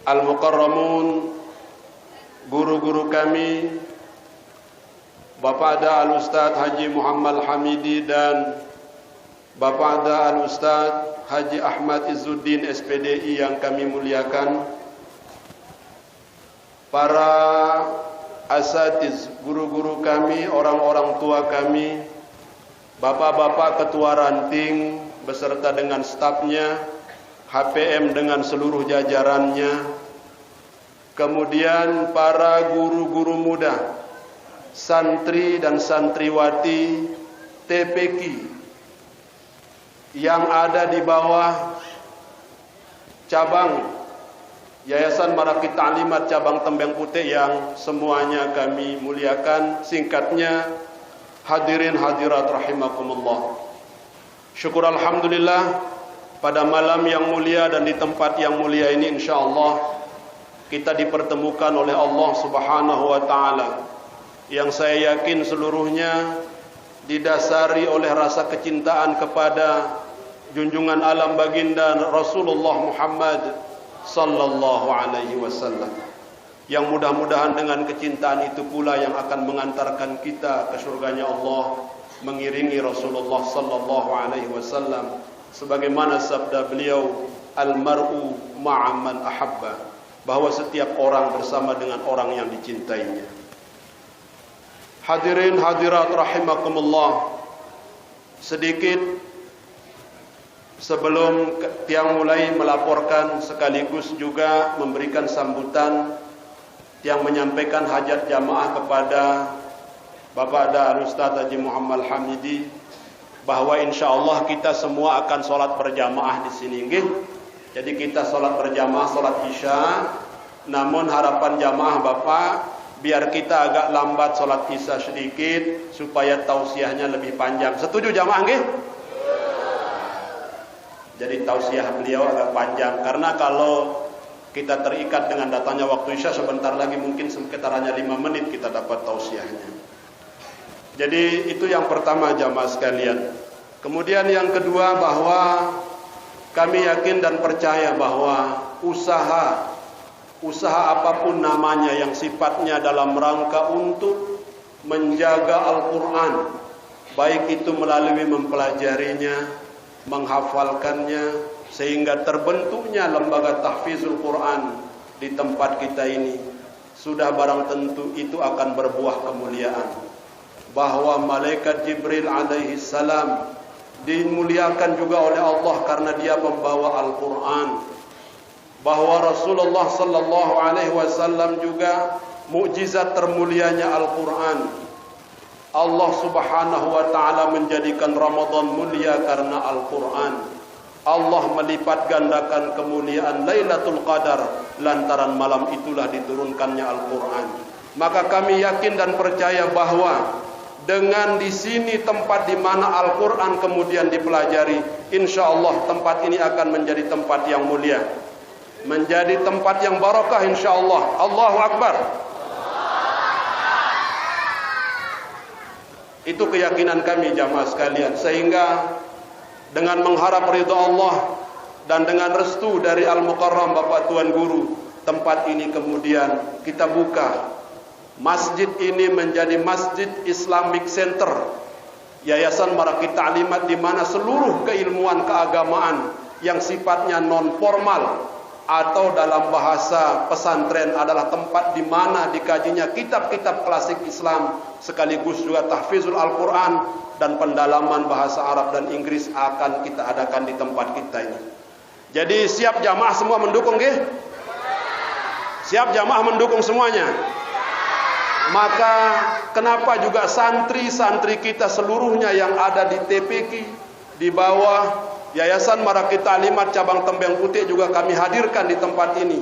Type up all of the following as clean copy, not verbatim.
Al-Mukarramun, guru-guru kami, Bapak Ada Al-Ustadz Haji Muhammad Hamidi dan Bapak Ada Al-Ustadz Haji Ahmad Izzuddin SPDI yang kami muliakan, para asatiz, guru-guru kami, orang-orang tua kami, bapak-bapak ketua ranting beserta dengan stafnya, HPM dengan seluruh jajarannya, kemudian para guru-guru muda, santri dan santriwati TPQ yang ada di bawah cabang Yayasan Marakit Ta'limat cabang Tembeng Putih yang semuanya kami muliakan, singkatnya hadirin hadirat rahimakumullah. Syukur alhamdulillah, pada malam yang mulia dan di tempat yang mulia ini insyaallah kita dipertemukan oleh Allah Subhanahu wa taala yang saya yakin seluruhnya didasari oleh rasa kecintaan kepada junjungan alam baginda Rasulullah Muhammad sallallahu alaihi wasallam, yang mudah-mudahan dengan kecintaan itu pula yang akan mengantarkan kita ke surganya Allah, mengiringi Rasulullah sallallahu alaihi wasallam sebagaimana sabda beliau, al-mar'u ma'a man ahabba, bahwa setiap orang bersama dengan orang yang dicintainya. Hadirin hadirat rahimakumullah, sedikit sebelum Tiang mulai melaporkan sekaligus juga memberikan sambutan, Tiang menyampaikan hajat jamaah kepada Bapak Ada Al-Ustadz Haji Muhammad Hamidi, bahwa insyaallah kita semua akan sholat berjamaah di sini, nggih. Jadi kita sholat berjamaah, sholat isya. Namun harapan jamaah Bapak, biar kita agak lambat sholat isya sedikit supaya tausiahnya lebih panjang. Setuju jamaah, nggih? Jadi tausiah beliau agak panjang, karena kalau kita terikat dengan datanya waktu isya, sebentar lagi mungkin sekitarannya 5 menit kita dapat tausiahnya. Jadi itu yang pertama jamaah sekalian. Kemudian yang kedua, bahwa kami yakin dan percaya bahwa usaha apapun namanya yang sifatnya dalam rangka untuk menjaga Al-Quran, baik itu melalui mempelajarinya, menghafalkannya, sehingga terbentuknya lembaga tahfizul Quran di tempat kita ini, sudah barang tentu itu akan berbuah kemuliaan. Bahwa malaikat Jibril alaihi salam dimuliakan juga oleh Allah karena dia pembawa Al-Quran. Bahwa Rasulullah sallallahu alaihi wasallam juga mukjizat termulianya Al-Quran. Allah Subhanahu wa taala menjadikan Ramadan mulia karena Al-Quran. Allah melipat gandakan kemuliaan Lailatul Qadar lantaran malam itulah diturunkannya Al-Quran. Maka kami yakin dan percaya bahwa dengan di sini tempat di mana Al-Quran kemudian dipelajari, insya Allah tempat ini akan menjadi tempat yang mulia, menjadi tempat yang barakah insya Allah. Allahu Akbar. Itu keyakinan kami jamaah sekalian, sehingga dengan mengharap ridha Allah dan dengan restu dari Al-Mukarram Bapak Tuan Guru, tempat ini kemudian kita buka. Masjid ini menjadi Masjid Islamic Center, Yayasan Marakit Ta'limat, di mana seluruh keilmuan keagamaan yang sifatnya non formal atau dalam bahasa pesantren adalah tempat di mana dikajinya kitab-kitab klasik Islam, sekaligus juga tahfizul Al-Quran dan pendalaman bahasa Arab dan Inggris akan kita adakan di tempat kita ini. Jadi siap jamaah semua mendukung, nggih? Siap jamaah mendukung semuanya? Maka kenapa juga santri-santri kita seluruhnya yang ada di TPQ, di bawah Yayasan Marakit Ta'limat cabang Tembeng Putih juga kami hadirkan di tempat ini,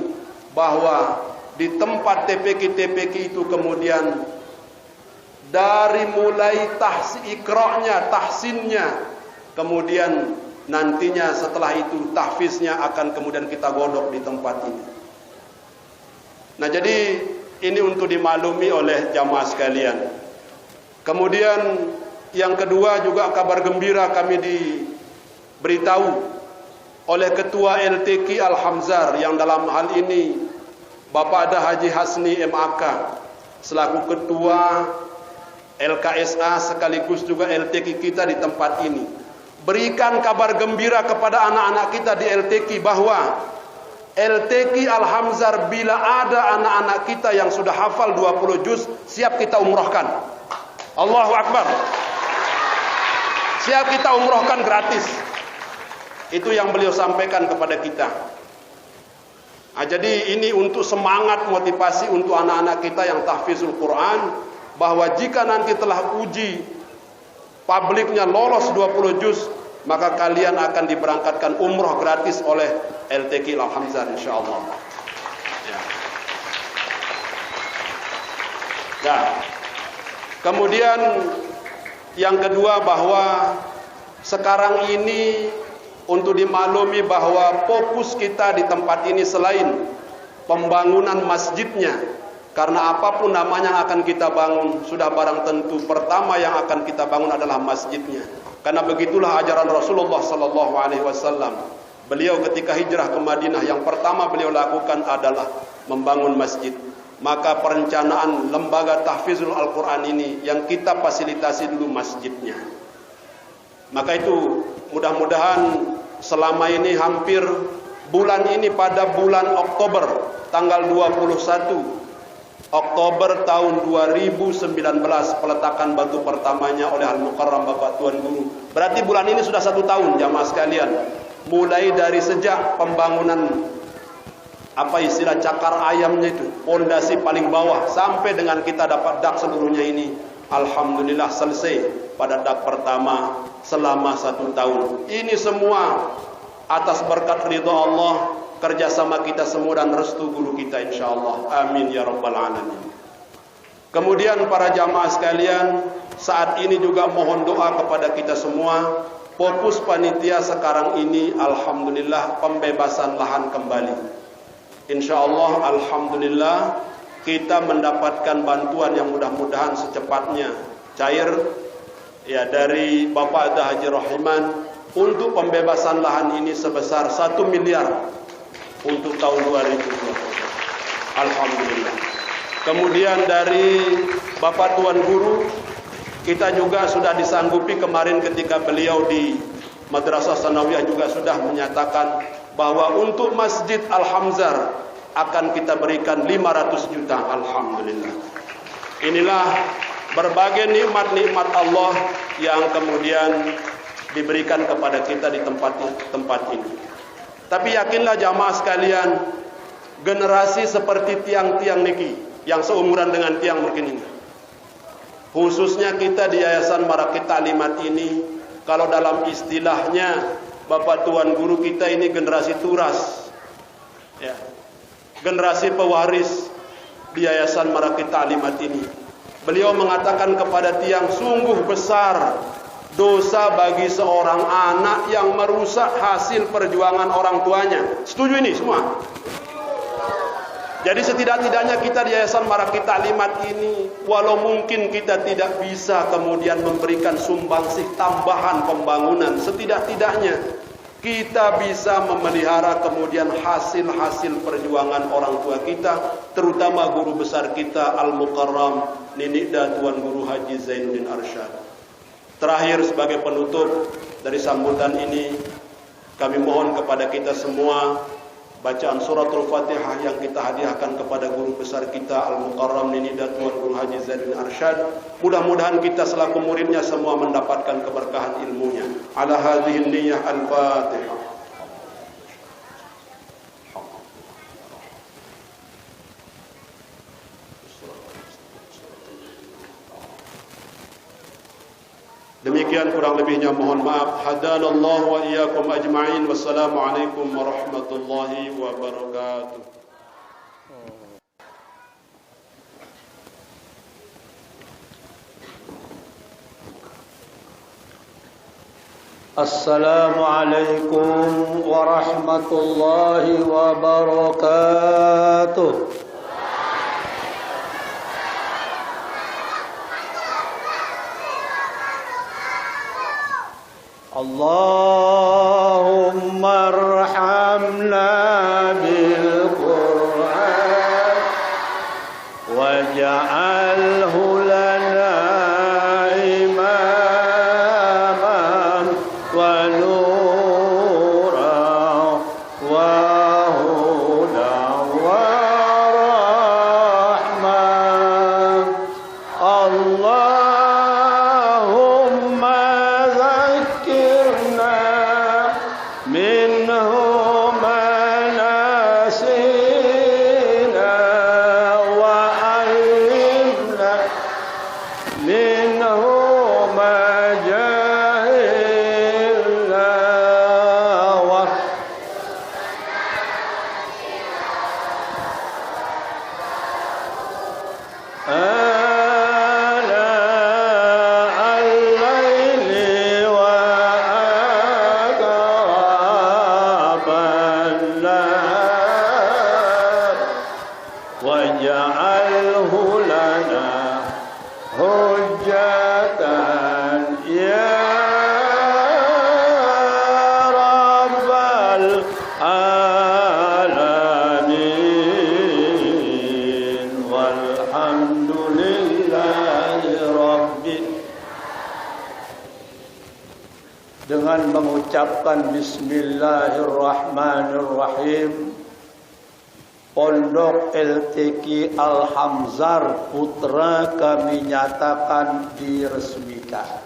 bahwa di tempat TPQ itu kemudian dari mulai iqra'nya, tahsinnya, kemudian nantinya setelah itu tahfiznya akan kemudian kita godok di tempat ini. Nah, jadi ini untuk dimaklumi oleh jamaah sekalian. Kemudian yang kedua juga kabar gembira kami diberitahu oleh Ketua LTQ Al-Hamzar yang dalam hal ini Bapak Ada Haji Hasni MAK selaku Ketua LKSA sekaligus juga LTQ kita di tempat ini. Berikan kabar gembira kepada anak-anak kita di LTQ bahwa LTQ Al-Hamzar bila ada anak-anak kita yang sudah hafal 20 juz, siap kita umrohkan. Allahu Akbar. Siap kita umrohkan gratis. Itu yang beliau sampaikan kepada kita. Nah, jadi ini untuk semangat motivasi untuk anak-anak kita yang tahfizul Quran, bahwa jika nanti telah uji publiknya lolos 20 juz, maka kalian akan diberangkatkan umroh gratis oleh LTQ Al-Hamzar insyaallah. Ya. Nah, kemudian yang kedua bahwa sekarang ini untuk dimaklumi bahwa fokus kita di tempat ini selain pembangunan masjidnya, karena apapun namanya yang akan kita bangun, sudah barang tentu pertama yang akan kita bangun adalah masjidnya. Karena begitulah ajaran Rasulullah sallallahu alaihi wasallam. Beliau ketika hijrah ke Madinah, yang pertama beliau lakukan adalah membangun masjid. Maka perencanaan lembaga tahfizul Al-Quran ini yang kita fasilitasi dulu masjidnya. Maka itu mudah-mudahan selama ini hampir bulan ini pada bulan Oktober tanggal 21 Oktober tahun 2019 peletakan batu pertamanya oleh Al-Mukarram Bapak Tuan Guru. Berarti bulan ini sudah 1 tahun jamaah sekalian. Mulai dari sejak pembangunan apa istilah cakar ayamnya itu, pondasi paling bawah sampai dengan kita dapat dak seluruhnya ini. Alhamdulillah selesai pada dak pertama selama 1 tahun. Ini semua atas berkat ridha Allah, kerjasama kita semua dan restu guru kita insyaallah. Amin ya rabbal alamin. Kemudian para jamaah sekalian, saat ini juga mohon doa kepada kita semua. Fokus panitia sekarang ini alhamdulillah pembebasan lahan kembali. Insyaallah alhamdulillah kita mendapatkan bantuan yang mudah-mudahan secepatnya cair ya dari Bapak Ada Haji Rahiman untuk pembebasan lahan ini sebesar 1 miliar untuk tahun 2020. Alhamdulillah. Kemudian dari Bapak Tuan Guru, kita juga sudah disanggupi kemarin ketika beliau di Madrasah Sanawiyah juga sudah menyatakan bahwa untuk Masjid Al-Hamzar akan kita berikan 500 juta. Alhamdulillah. Inilah berbagai nikmat-nikmat Allah yang kemudian diberikan kepada kita di tempat ini. Tapi yakinlah jamaah sekalian, generasi seperti tiang-tiang niki yang seumuran dengan tiang mungkin ini, khususnya kita di Yayasan Marakit Ta'limat ini, kalau dalam istilahnya Bapak Tuan Guru kita ini generasi turas ya, generasi pewaris di Yayasan Marakit Ta'limat ini. Beliau mengatakan kepada tiang, sungguh besar dosa bagi seorang anak yang merusak hasil perjuangan orang tuanya. Setuju ini semua? Jadi setidak-tidaknya kita di Yayasan Marakit Ta'limat ini, walau mungkin kita tidak bisa kemudian memberikan sumbangsih tambahan pembangunan, setidak-tidaknya kita bisa memelihara kemudian hasil-hasil perjuangan orang tua kita, terutama guru besar kita Al-Mukarram Ninikda Tuan Guru Haji Zainuddin Arsyad. Terakhir sebagai penutup dari sambutan ini, kami mohon kepada kita semua bacaan suratul Fatihah yang kita hadiahkan kepada guru besar kita Al-Mukarram Ninikda Tuan Guru Haji Zainuddin Arsyad. Mudah-mudahan kita selaku muridnya semua mendapatkan keberkahan ilmunya. Ala hadhihi niyyah al-Fatihah. Demikian kurang lebihnya mohon maaf. Hadanallahu wa iyyakum ajma'in. Wassalamualaikum warahmatullahi wabarakatuh. Assalamualaikum warahmatullahi wabarakatuh. Allahumma arhamna bil Qur'an waj'alhu lana imaman wa nuran wa hudan wa rahmah. Allahumma zakkirna minhu ma nasina wa allimna minhu ma jahilna wa al-laili wa atrafan nahar waj'alhu lana hujjatan ya rabbal alamin walhamdulillahi rabbil. Dengan mengucapkan bismillahirrahmanirrahim, Pondok LTQ Al-Hamzar Putra kami nyatakan diresmikan.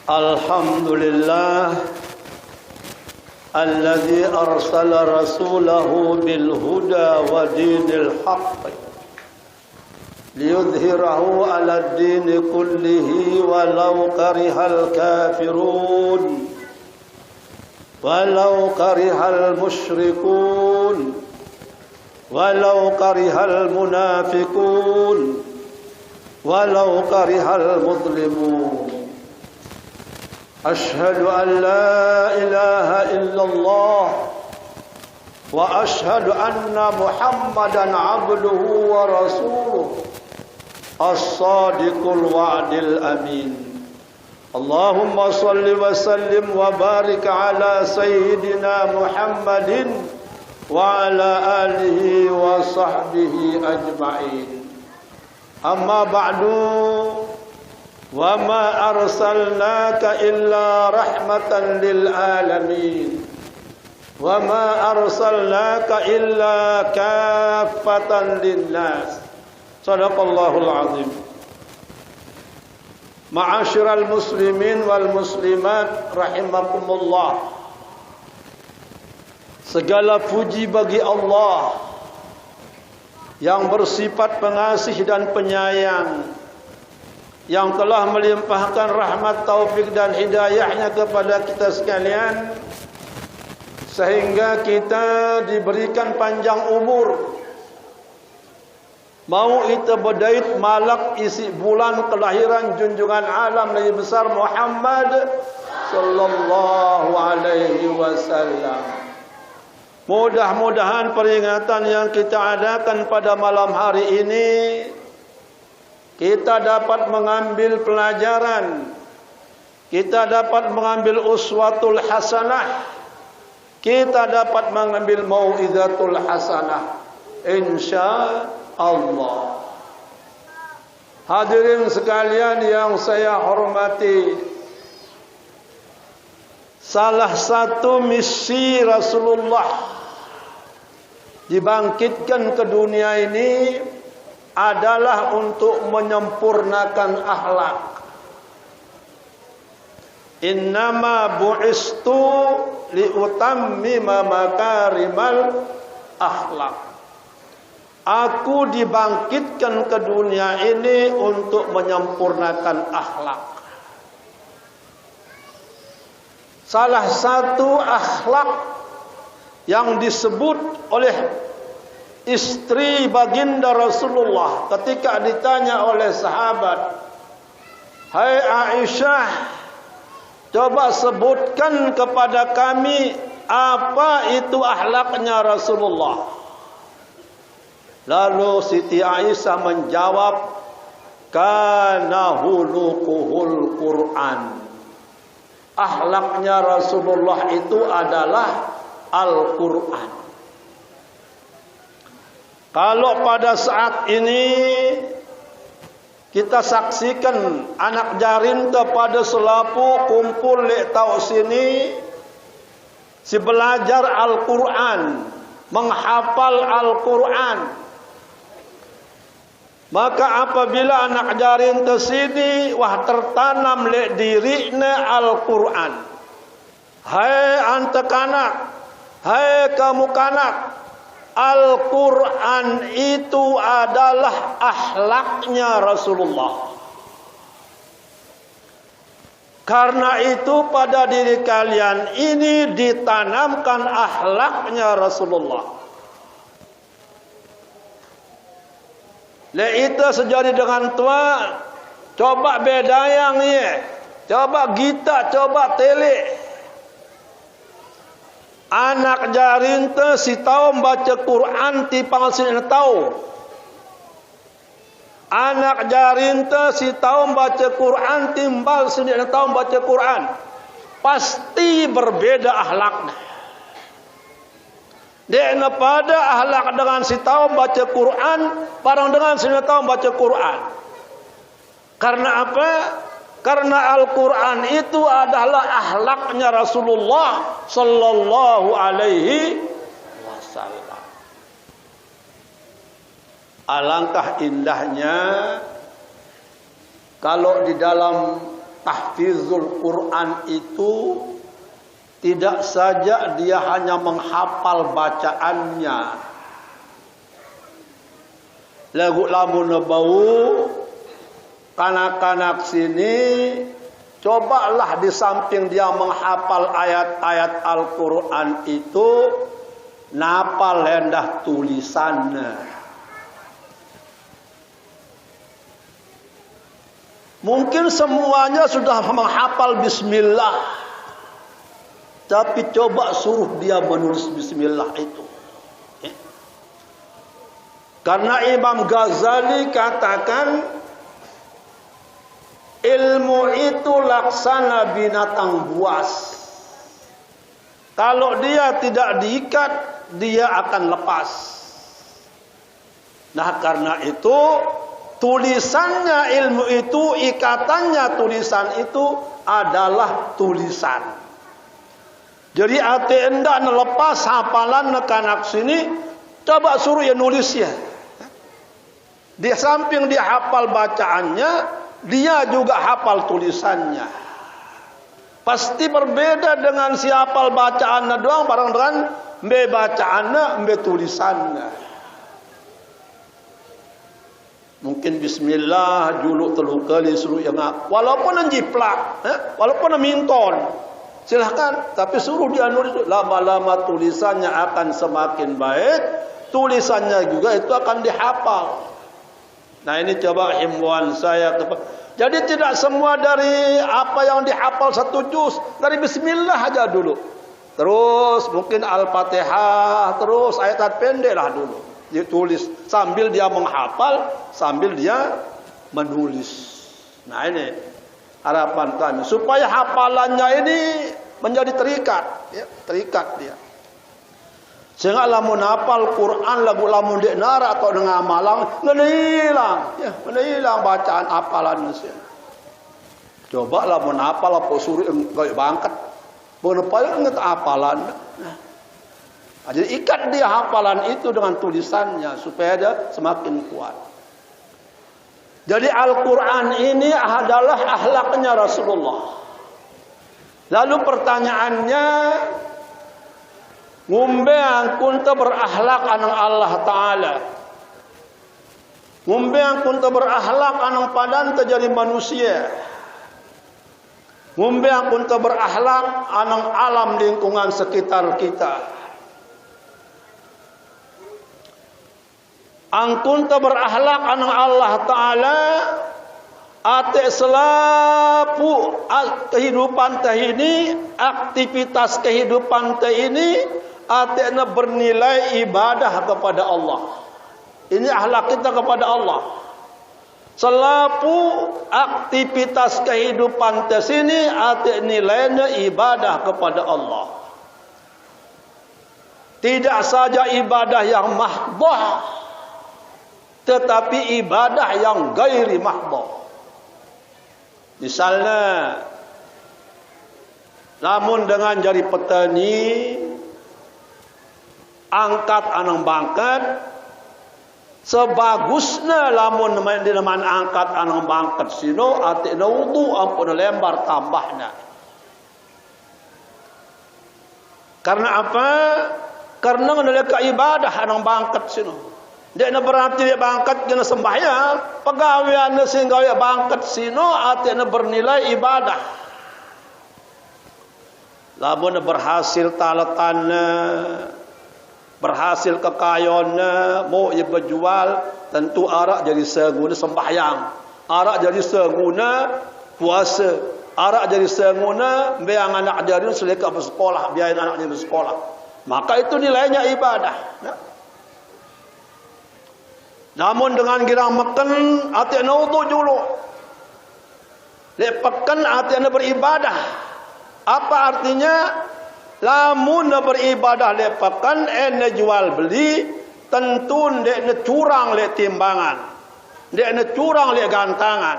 Alhamdulillah alladzi arsala rasulahu bil huda wa dinil haqq liyudhhirahu 'ala ad-din kullihi walau karihal kafirun walau karihal musyrikun walau karihal munafiqun walau karihal mudlimun. Ashhadu an la ilaha illallah wa ashhadu anna Muhammadan abduhu wa rasuluh as-sadiqul wa'dil amin. Allahumma salli wa sallim wa barik ala sayyidina Muhammadin wa ala alihi wa sahbihi ajma'in. Amma ba'du, wa ma arsalnaka illa rahmatan lil alamin wa ma arsalnaka illa kaffatan linnas. Shadaqallahul azim. Ma'asyiral muslimin wal muslimat rahimakumullah. Segala puji bagi Allah yang bersifat pengasih dan penyayang, yang telah melimpahkan rahmat, taufik dan hidayahnya kepada kita sekalian, sehingga kita diberikan panjang umur. Mau itu berdait malak isi bulan kelahiran junjungan alam Nabi besar Muhammad sallallahu alaihi wasallam. Mudah-mudahan peringatan yang kita adakan pada malam hari ini kita dapat mengambil pelajaran, kita dapat mengambil uswatul hasanah, kita dapat mengambil mau'izatul hasanah, insyaallah. Hadirin sekalian yang saya hormati, salah satu misi Rasulullah dibangkitkan ke dunia ini adalah untuk menyempurnakan akhlak. Innama bu'istu liutammima makarimal akhlak. Aku dibangkitkan ke dunia ini untuk menyempurnakan akhlak. Salah satu akhlak yang disebut oleh istri baginda Rasulullah ketika ditanya oleh sahabat, "Hai Aisyah, coba sebutkan kepada kami apa itu akhlaknya Rasulullah." Lalu Siti Aisyah menjawab, "Kana hulukuhul Quran." Akhlaknya Rasulullah itu adalah Al-Quran. Kalau pada saat ini kita saksikan anak jarin kepada selapu kumpul lek tau sini si belajar Al-Quran, menghafal Al-Quran, maka apabila anak jarin tersini wah tertanam lek dirina Al-Quran. Hai anta kanak, hai kamu kanak, Al-Quran itu adalah akhlaknya Rasulullah. Karena itu pada diri kalian ini ditanamkan akhlaknya Rasulullah. Le itu sejadi dengan tua, coba bedayang ye, coba gita, coba tele. Anak jarin te si tahu baca Quran ti pangsin tahu. Anak jarin te si tahu baca Quran timbal sini tahu baca Quran. Pasti berbeda akhlaknya. Dia pada akhlak dengan si tahu baca Quran, barang dengan si tahu baca Quran. Karena apa? Karena Al-Quran itu adalah akhlaknya Rasulullah sallallahu alaihi wasallam. Alangkah indahnya kalau di dalam tahfizul Quran itu tidak saja dia hanya menghafal bacaannya. Lagu lamun bau kanak-kanak sini, cobalah di samping dia menghafal ayat-ayat Al-Quran itu, napal hendah tulisannya. Mungkin semuanya sudah menghafal Bismillah, tapi coba suruh dia menulis Bismillah itu. Karena Imam Ghazali katakan, ilmu itu laksana binatang buas. Kalau dia tidak diikat, dia akan lepas. Nah karena itu, tulisannya ilmu itu, ikatannya tulisan itu adalah tulisan. Jadi ate endak nelepas hafalan nekanak sini, coba suruh ya nulis ya. Di samping dia hafal bacaannya, dia juga hafal tulisannya. Pasti berbeda dengan si hafal bacaannya doang, barang dengan mbe bacaannya, mbe tulisannya. Mungkin Bismillah juluk telu kali suruh yang walaupun njiplak, walaupun minton, silahkan. Tapi suruh dia nulis, lama-lama tulisannya akan semakin baik, tulisannya juga itu akan dihafal. Nah ini coba himbauan saya. Jadi tidak semua dari apa yang dihafal satu juz, dari Bismillah aja dulu. Terus mungkin Al-Fatihah, terus ayat pendek lah dulu ditulis sambil dia menghafal, sambil dia menulis. Nah ini harapan kami supaya hafalannya ini menjadi terikat, ya, terikat dia. Sehingga lamun hafal Quran lagu lamun dek nara atau dengan amalan hilang, ya, hilang bacaan hafalan mesin. Coba lamun hafal apa suruh engkau bangkat, bener ingat hafalan. Nah, jadi ikat dia hafalan itu dengan tulisannya supaya dia semakin kuat. Jadi Al-Quran ini adalah akhlaknya Rasulullah. Lalu pertanyaannya, ngumbe angkun te berakhlak anang Allah Ta'ala. Ngumbe angkun te berakhlak anang padan te jadi manusia. Ngumbe angkun te berakhlak anang alam lingkungan sekitar kita. angkun ta berakhlak anang Allah Ta'ala ate selapu kehidupan teh ini, aktivitas kehidupan teh ini ate na bernilai ibadah kepada Allah. Ini akhlak kita kepada Allah. Selapu aktivitas kehidupan teh sini ate nilainya ibadah kepada Allah. Tidak saja ibadah yang mahdoh, tetapi ibadah yang gairi mahdoh. Misalnya, namun dengan jadi petani, angkat anang bangkat, sebagusnya lamun dinaman angkat anang bangkat sino, atina wudu ampun lembar tambahnya. Karena apa? Karena menelaka ibadah anang bangkat sino. Dia na berarti dia bangkat kena sembahyang, pegawaian sehingga dia bangkat sino artinya bernilai ibadah. Lamun berhasil talatannya, berhasil kekayaannya, mau ia berjual, tentu arak jadi seguna sembahyang, arak jadi seguna puasa, arak jadi seguna biang anak jadi seleka bersekolah, biayain anaknya bersekolah. Maka itu nilainya ibadah. Ya. Namun dengan girang makan hati-hati wudu dulu. Lepakan hati-hati beribadah. Apa artinya? Lamun beribadah lepakan jual beli, tentu ndek curang le timbangan. Ndek curang le gantangan.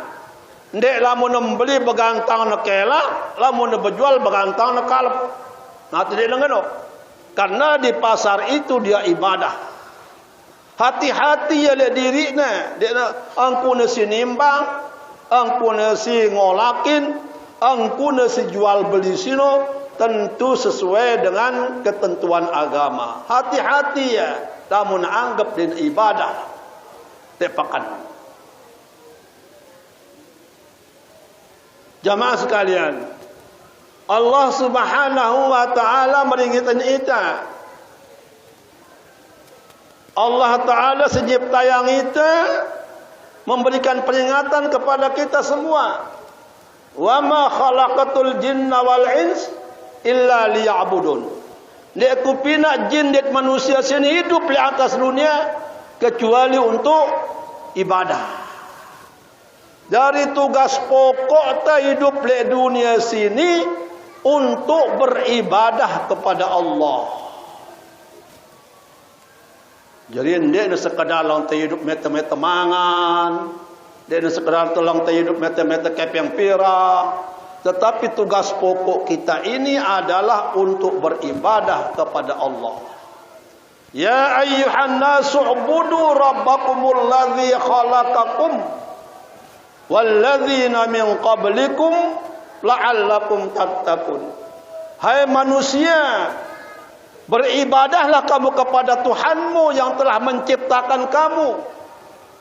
Ndek lamun membeli begantang nekela, lamun berjual begantang nekalep. Nah tidak dengar. Karena di pasar itu dia ibadah. Hati-hati ya le dirina, dia angkuna si nimbang, angkuna si ngolakin, angkuna si jual beli sino, tentu sesuai dengan ketentuan agama. Hati-hati ya, namun anggap din ibadah. Tepakan. Jamaah sekalian, Allah Subhanahu wa Ta'ala meringatkan kita. Allah Ta'ala sejipta yang kita memberikan peringatan kepada kita semua. Wa ma khalaqatul jinna wal ins illa liya'budun. Dia kupina jin dan manusia sini hidup di atas dunia kecuali untuk ibadah. Dari tugas pokok ta hidup di dunia sini untuk beribadah kepada Allah. Jadi ndek sekadar lang ta hidup meta-meta mangan, ndek sekadar lang ta hidup meta-meta kepeng pira, tetapi tugas pokok kita ini adalah untuk beribadah kepada Allah. Ya ayyuhan nasu ubudu rabbakumul ladzi khalaqakum walladzina min qablikum la'allakum tattaqun. Hai manusia, beribadahlah kamu kepada Tuhanmu yang telah menciptakan kamu.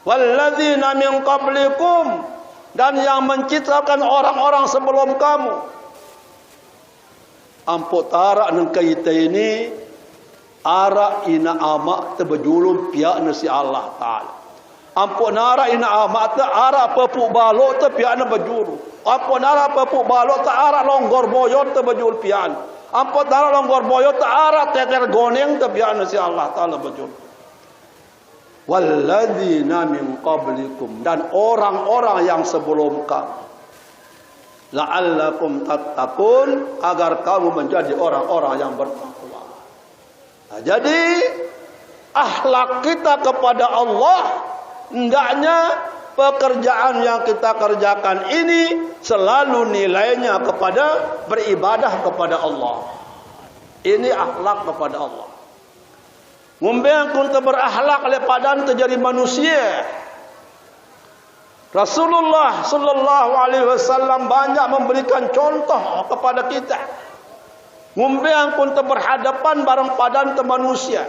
Walladzina min qablikum, dan yang menciptakan orang-orang sebelum kamu. Ampo tarak nang kaita ini ara ina ama tebejulum pihak nasi Allah Ta'ala. Ampo nara ina ama ta ara papuk balok te pihak na bejuru. Ampo nara papuk balok ta ara longgor boyot te bejul pihak. Ampo nara longgor boyot ta ara teter goneng te pihak nasi Allah Ta'ala bejul. Walladzina min qablikum, dan orang-orang yang sebelum kamu. La'allakum tattaqun, agar kamu menjadi orang-orang yang bertakwa. Nah, jadi akhlak kita kepada Allah, hendaknya pekerjaan yang kita kerjakan ini selalu nilainya kepada beribadah kepada Allah. Ini akhlak kepada Allah. Ngumbeang kun berakhlak lepadan terjadi manusia. Rasulullah sallallahu alaihi wasallam banyak memberikan contoh kepada kita. Ngumbeang kun berhadapan bareng padan te manusia.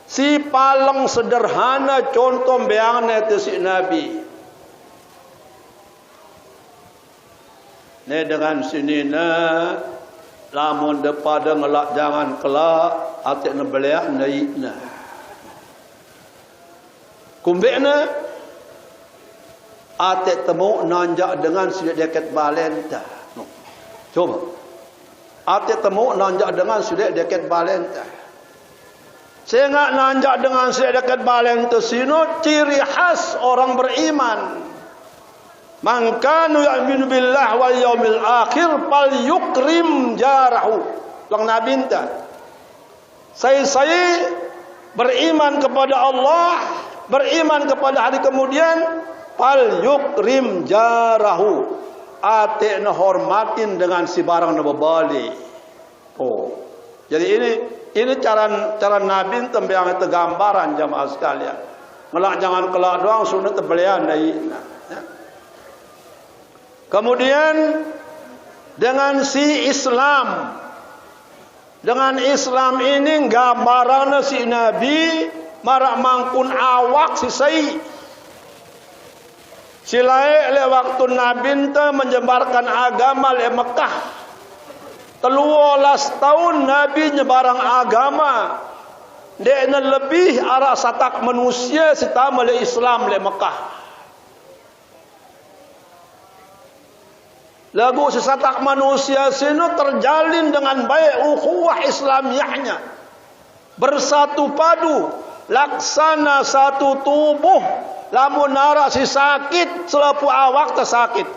Si paling sederhana contoh beangna te si Nabi. Ne dengan sinina lamun depada ngelak jangan kelak atik nebeliak naikna. kumbekna ate temu nanjak dengan sudah dekat balenta. No. Coba. Ate temu nanjak dengan sudah dekat balenta. Sehingga nanjak dengan sudah dekat balenta sino ciri khas orang beriman. Man kanu yu'minu billah wal yaumil akhir fal yukrim jarahu. Lang Nabi minta. Saya beriman kepada Allah, beriman kepada hari kemudian, fal yukrim jarahu, ate na hormatin dengan si barang na babali. Oh, jadi ini cara Nabi tembiang itu gambaran jamaah sekalian. Ngelak jangan kelak doang sunat tebelian dari. Ya. Kemudian dengan si Islam. Dengan Islam ini gambaran si Nabi marak mangkun awak si sai. Silai le waktu Nabi ente menyebarkan agama le Mekah. 13 tahun Nabi nyebarang agama. Dia lebih arah satak manusia sitama le Islam le Mekah. Lagu sesatak manusia sini terjalin dengan baik ukhuwah Islamiyahnya. Bersatu padu, laksana satu tubuh. Lamun nara si sakit, selapu awak tersakit.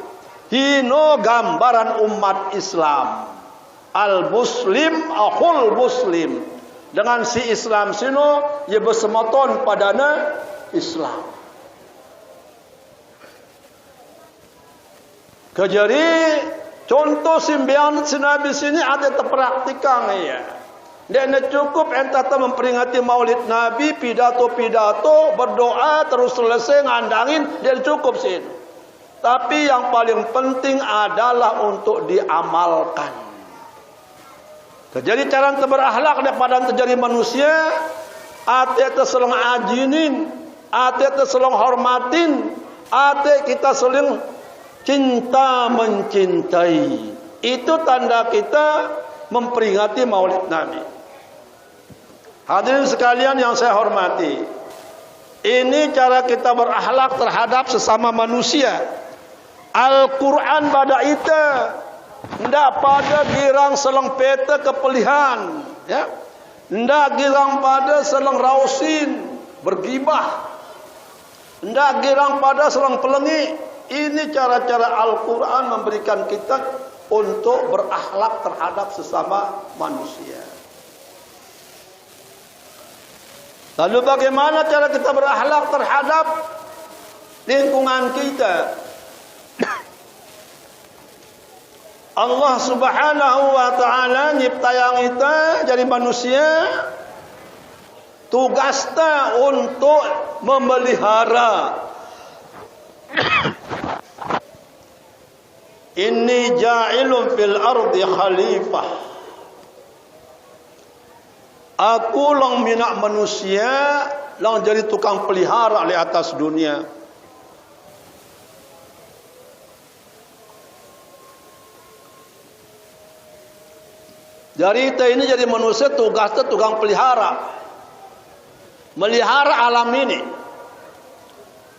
Hino gambaran umat Islam. Al-Muslim, akhul Muslim. Dengan si Islam sino, ia bersemoton padana Islam. Jadi contoh simbian Nabi sini ada terpraktikan ya. Dan cukup entah memperingati Maulid Nabi, pidato-pidato, berdoa terus selesai ngandangin, dia cukup sini. Tapi yang paling penting adalah untuk diamalkan. Jadi cara berakhlak daripada terjadi manusia, ate terselang ajinin, ate terselang hormatin, ate kita seling cinta mencintai. Itu tanda kita memperingati Maulid Nabi. Hadirin sekalian yang saya hormati, ini cara kita berakhlak terhadap sesama manusia. Al-Quran pada ita ndak pada girang selang peta kepelihan, ya. Ndak girang pada selang rausin bergibah. Ndak girang pada selang pelengi. Ini cara-cara Al-Quran memberikan kita untuk berakhlak terhadap sesama manusia. Lalu bagaimana cara kita berakhlak terhadap lingkungan kita? Allah Subhanahu wa taala nyiptayang kita jadi manusia, tugasnya untuk memelihara. Inni ja'ilun fil ardi khalifah. Aku lang minak manusia, lang jadi tukang pelihara di atas dunia. Jadi kita ini jadi manusia tugasnya tukang pelihara. Melihara alam ini.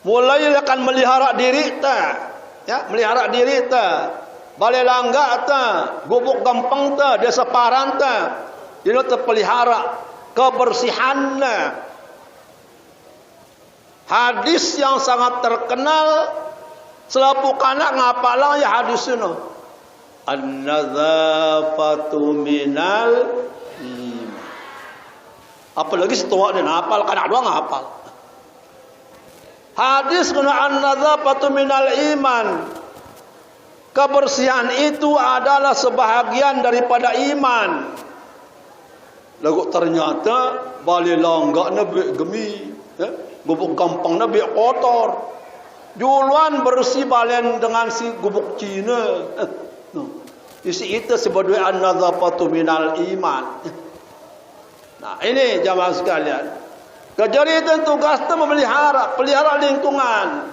Mulai akan melihara diri kita. Ya, melihara diri kita. Balai langga kita, gubuk gampang kita, desa paran kita. Ini terpelihara kebersihannya. Hadis yang sangat terkenal selapu kanak ngapalang ya hadis ini. An-nadzafatu minal iman. Apalagi setua dia hafal, kanak doang hafal. Hadis kena an-nadzafatu minal iman. Kebersihan itu adalah sebahagian daripada iman. Lagu ternyata balik langga nabi gemi, ya? Gubuk gampang nabi kotor. Duluan bersih balen dengan si gubuk Cina. Isi itu sebagai an-nadzafatu minal iman. Nah, ini jamaah sekalian. Jadi itu tugasnya memelihara, pelihara lingkungan.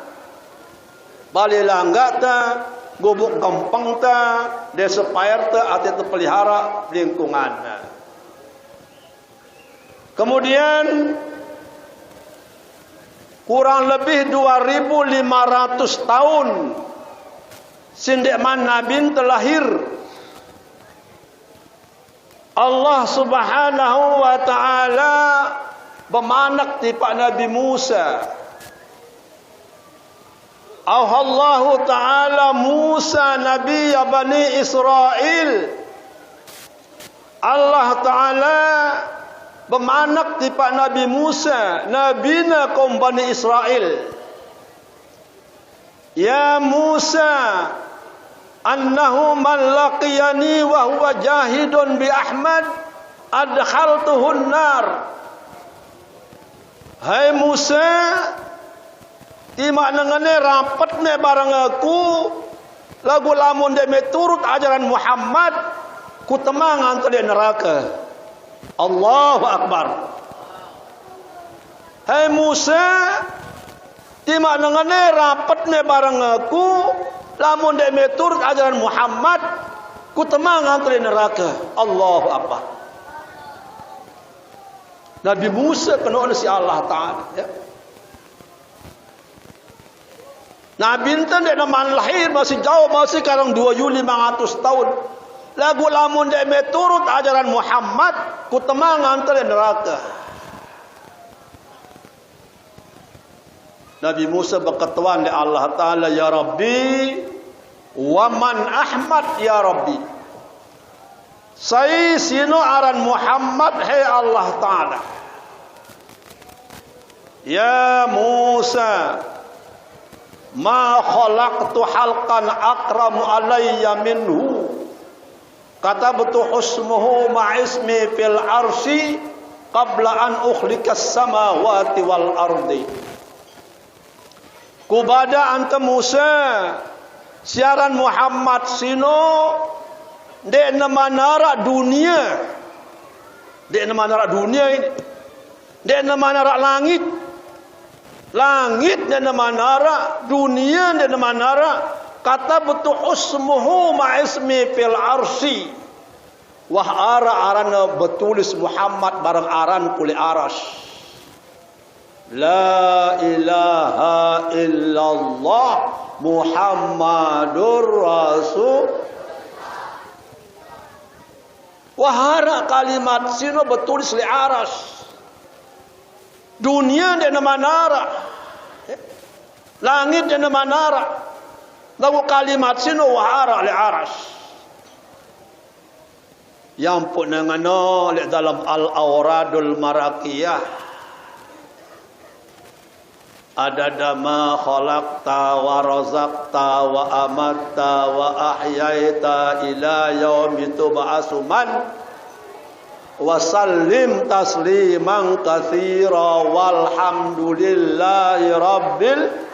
Balik langga ta, gubuk gampang ta, desa pair ta, atau pelihara lingkungan. Kemudian kurang lebih 2500 tahun sindik man Nabi terlahir. Allah Subhanahu wa taala bemanak ti Pak Nabi Musa. Allah taala Musa nabi ya Bani Israel. Allah taala bemanak ti Pak Nabi Musa, nabina kaum Bani Israel. Ya Musa, annahu man laqiyani wa huwa jahidun bi Ahmad adkhaltuhun nar. Hai Musa, timak nengane rapat ne barang aku lagu lamun de meturut ajaran Muhammad ku temang antu di neraka. Allahu Akbar. Hai Musa, timak nengane rapat ne barang aku lamun de meturut ajaran Muhammad ku temang antu di neraka. Allahu Akbar. Nabi Musa kena oleh si Allah Ta'ala, ya. Nabi enten dek nama lahir masih jauh, masih karang 2 Juli 500 tahun. Lagu lamun dek meturut ajaran Muhammad ku temang antar neraka. Nabi Musa berketuan di Allah Ta'ala, ya Rabbi wa man Ahmad ya Rabbi. Saya sino aran Muhammad, hai Allah Ta'ala. Ya Musa, ma khalaqtu halqan akramu alayya minhu katabtu husmuhu ma'ismi fil arsi qabla an ukhlikas samawati wal ardi. Kubada anta Musa siaran Muhammad sino dek nama nara dunia, dek nama nara dunia ini, dek nama nara langit, langit dan nama nara, dunia dan nama nara. Kata betul usmuhu ma'ismi fil arsi. Wah ara-arana betulis Muhammad barang aran kuli aras. La ilaha illallah Muhammadur Rasul. Wahara kalimat sino betulis li aras. Dunia dan nama nara, langit dan nama nara. Lagu kalimat sino wahara li aras. Yang pun ngano li dalam al-awradul marakiyah. Adada ma khalaqta wa razaqta wa amatta wa ahyaita ila yaumi tub'atsu man wa sallim tasliman katsira walhamdulillahi rabbil.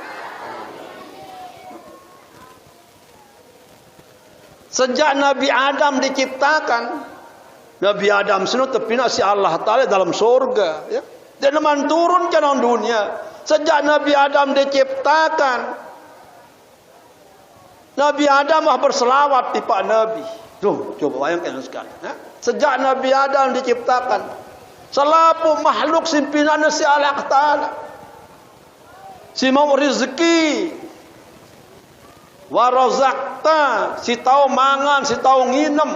Sejak Nabi Adam diciptakan, Nabi Adam sini terpina si Allah Ta'ala dalam surga, ya. Dan man turun ke dalam dunia. Sejak Nabi Adam diciptakan, Nabi Adam berselawat di Pak Nabi. Tuh, coba bayangkan sekali. Ya. Sejak Nabi Adam diciptakan, selapu makhluk simpinan si Allah Ta'ala. Si mau rezeki, warazakta, si tahu mangan, si tahu nginem,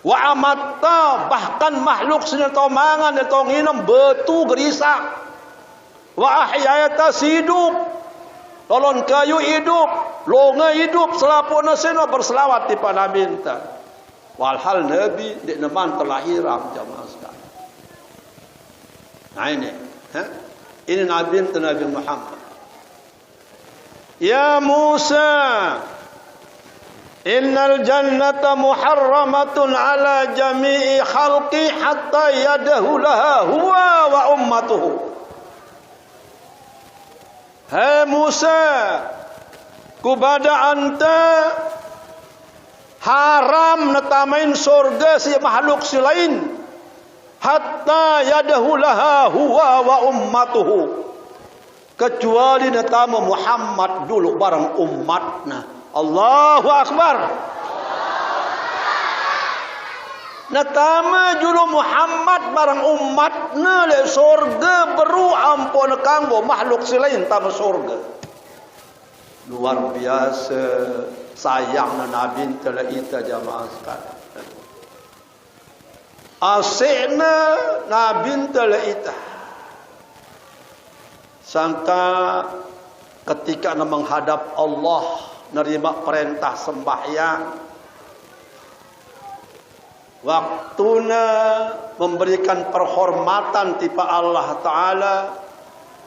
wa amatta, bahkan makhluk si tahu mangan dan tahu nginem betu gerisak. Wa ahyayata hidup, tolon kayu hidup, longa hidup, selapuna seno berselawat di Pak Nabi enta. Walhal Nabi di neman terlahiram jamaah sekalian. Nah ini, ini Nabi enta Nabi Muhammad. Ya Musa, innal jannata muharramatun ala jami'i khalqi hatta yadahu laha huwa wa ummatuhu. Hai Musa, kubada anta haram natamain surga si makhluk si lain hatta yadahu laha huwa wa ummatuhu, kecuali natama Muhammad dulu barang umatna. Allahu Akbar. Natama julu Muhammad barang umat na le surga beru ampun kanggo makhluk selain tama surga. Luar biasa sayang Nabi telah ita jamaah sekalian. Asyikna Nabi telah ita. Sangka ketika menghadap Allah nerima perintah sembahyang, waktuna memberikan perhormatan tipa Allah Ta'ala.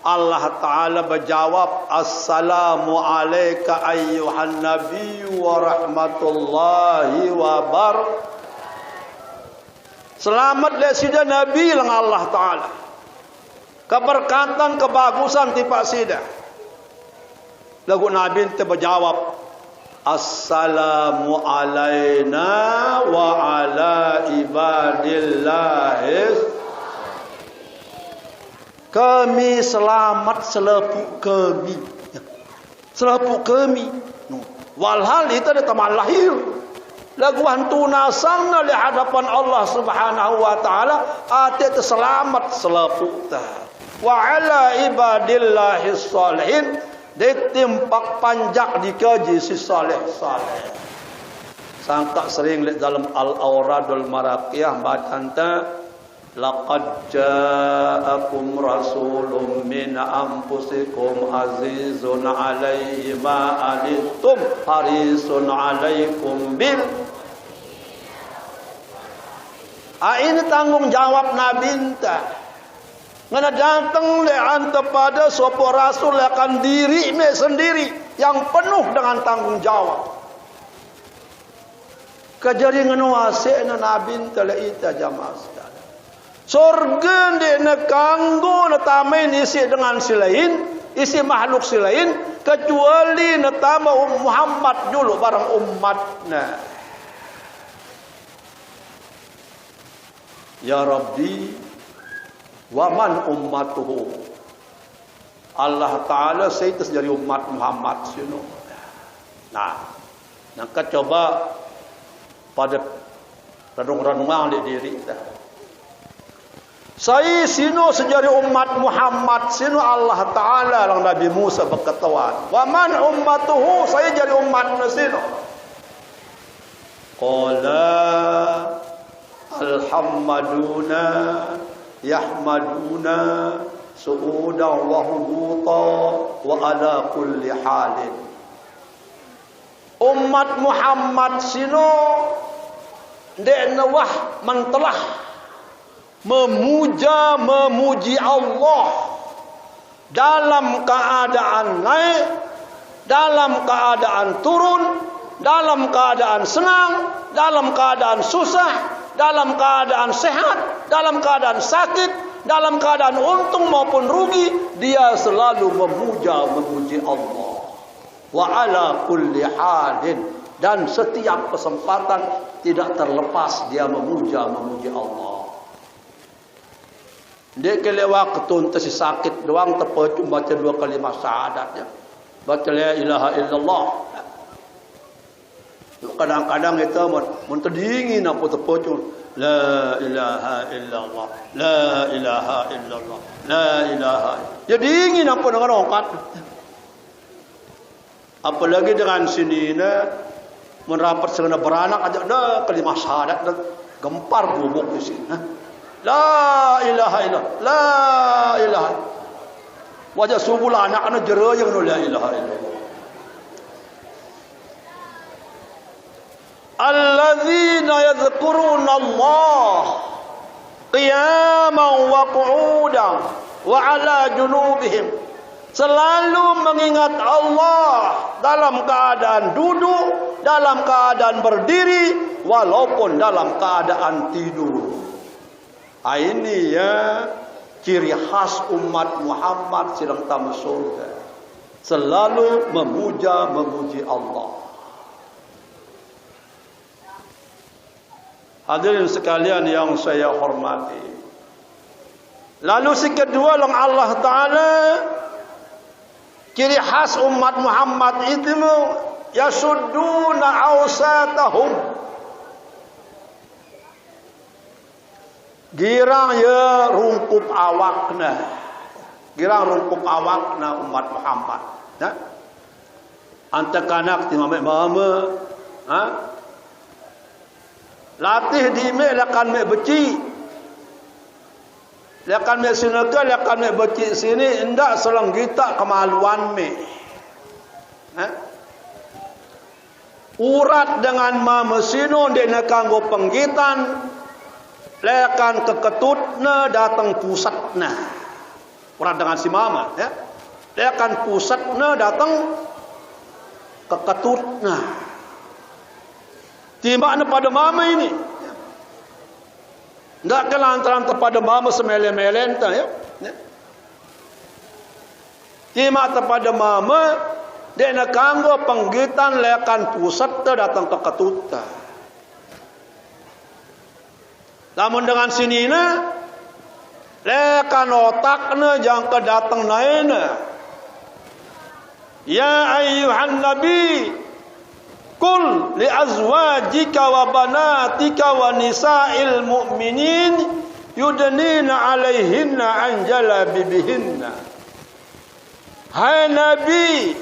Allah Ta'ala berjawab, Assalamu alayka ayyuhan nabiyyu wa rahmatullahi wa barakatuh. Selamat lesida Nabi lang Allah Ta'ala. Keberkatan, kebagusan tipa sida. Lagu Nabi itu berjawab, Assalamu alayna wa ala ibadillahis. Kami selamat selepuk kami. Selepuk kami. Walhal itu ada taman lahir. Lagu hantu nasangna di hadapan Allah Subhanahu wa taala ate selamat selepuk ta. Wa ala ibadillahis salihin. Ditimpak panjak dikaji si saleh-saleh. Sangka sering lihat dalam Al-Awradul Maraqiyah bacanta, laqad ja'akum rasulun min anfusikum azizun 'alaihi ma anittum harisun 'alaikum bil. Ini tanggung jawab Nabi entah. Ngana datang le anta pada suatu rasul akan diri me sendiri yang penuh dengan tanggung jawab. Kajari nganu asena Nabi tala ita jamaah sekalian. Surga ndekna kanggo natamain isi dengan silain, isi makhluk silain kecuali natama Muhammad dulu barang umatna. Ya Rabbi, waman ummatuhu. Allah Ta'ala saya itu dari umat Muhammad sino. Nah, nak coba pada renung-renungan di diri kita. Saya sino sejari umat Muhammad sino Allah Ta'ala lang Nabi Musa berkatawan. Waman ummatuhu, saya jadi umat sino. Qala alhamdulillah yahmaduna su'udan wa hubuta wa ala kulli halin. Umat Muhammad sino dekna wah mentelah memuji Allah dalam keadaan naik, dalam keadaan turun, dalam keadaan senang, dalam keadaan susah, dalam keadaan sehat, dalam keadaan sakit, dalam keadaan untung maupun rugi, dia selalu memuji Allah. Wa ala kulli halin, dan setiap kesempatan tidak terlepas dia memuji Allah. Dia kele waktu si sakit doang terpecum baca 2 kalimat syahadatnya. Baca la ilaha illallah. Kadang-kadang itu mun terdingin apa terpecum la ilaha illallah, la ilaha illallah, la ilaha. Ya dingin apa dengan ongkat. Apalagi dengan sini merapat segala beranak aja dah kalimat syahadat dah gempar bubuk di sini. La ilaha illallah, la ilaha. Wajah subuh anak-anak jera yang la ilaha illallah. Alladzina yadhkuruna Allah qiyaman wa qu'udan wa ala junubihim. Selalu mengingat Allah dalam keadaan duduk, dalam keadaan berdiri, walaupun dalam keadaan tidur. Ini ya ciri khas umat Muhammad sedang tamu surga. Selalu memuji Allah. Hadirin sekalian yang saya hormati. Lalu si kedua lang Allah Ta'ala, ciri khas umat Muhammad itu yasudduna awsatahum. girang ya rungkup awakna. Girang rungkup awakna umat Muhammad. Ya. Anta kanak ti mama, ha? Latih di me lakan me beci. Lakan me sunaka lakan me beci sini indak selang kita kemaluan me. Ha? Urat dengan mama sino dek nak kanggo penggitan lekan keketutna datang pusatna. Urat dengan si mama, ya. Lekan pusatna datang keketutna. Timbakna pada mama ini. Ndak kelantaran kepada mama semele-melen ta, ya. Timbak kepada mama dia nak kanggo penggitan lekan pusat ta datang keketutna. Namun dengan sinina lekan otakna jang ke datang naina. Ya ayyuhan nabi kul li azwajika wa banatika wa nisa'il mu'minin yudnina 'alaihinna an jalabibihinna. Hai nabi,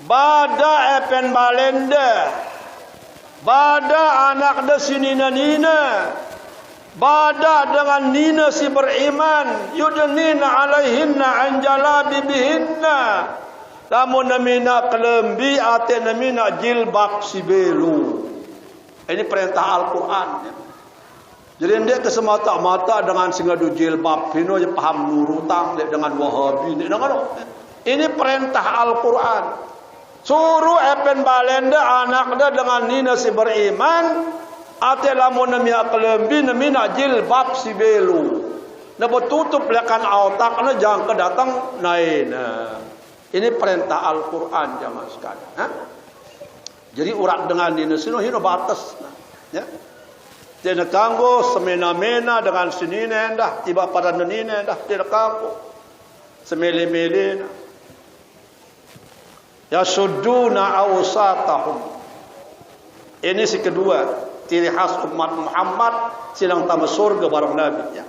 bada epen balenda, bada anak da sinina nina, bada dengan nina si beriman, yudnina 'alaihinna an jalabibihinna. Namun namina kelembi ate namina jilbab si belu. Ini perintah Al-Quran. Jadi dia kesemata-mata dengan singadu jilbab hino je paham nurutang dengan wahabi dengan ini perintah Al-Quran. Suruh epen balenda anak dia dengan nina si beriman ate lamun namina kelembi namina jilbab si belu. Na betutup lekan autakna jangan kedatang naina. Ini perintah Al-Quran jamaah sekalian. Ha? Jadi urat dengan ini sino hino batas. Ya. Dia kanggo semena-mena dengan sinina dah tiba pada nina dah dia kanggo semele-mele. Ya sudduna awsatahum. Ini si kedua ciri khas umat Muhammad silang tambah surga bareng Nabi. Ya.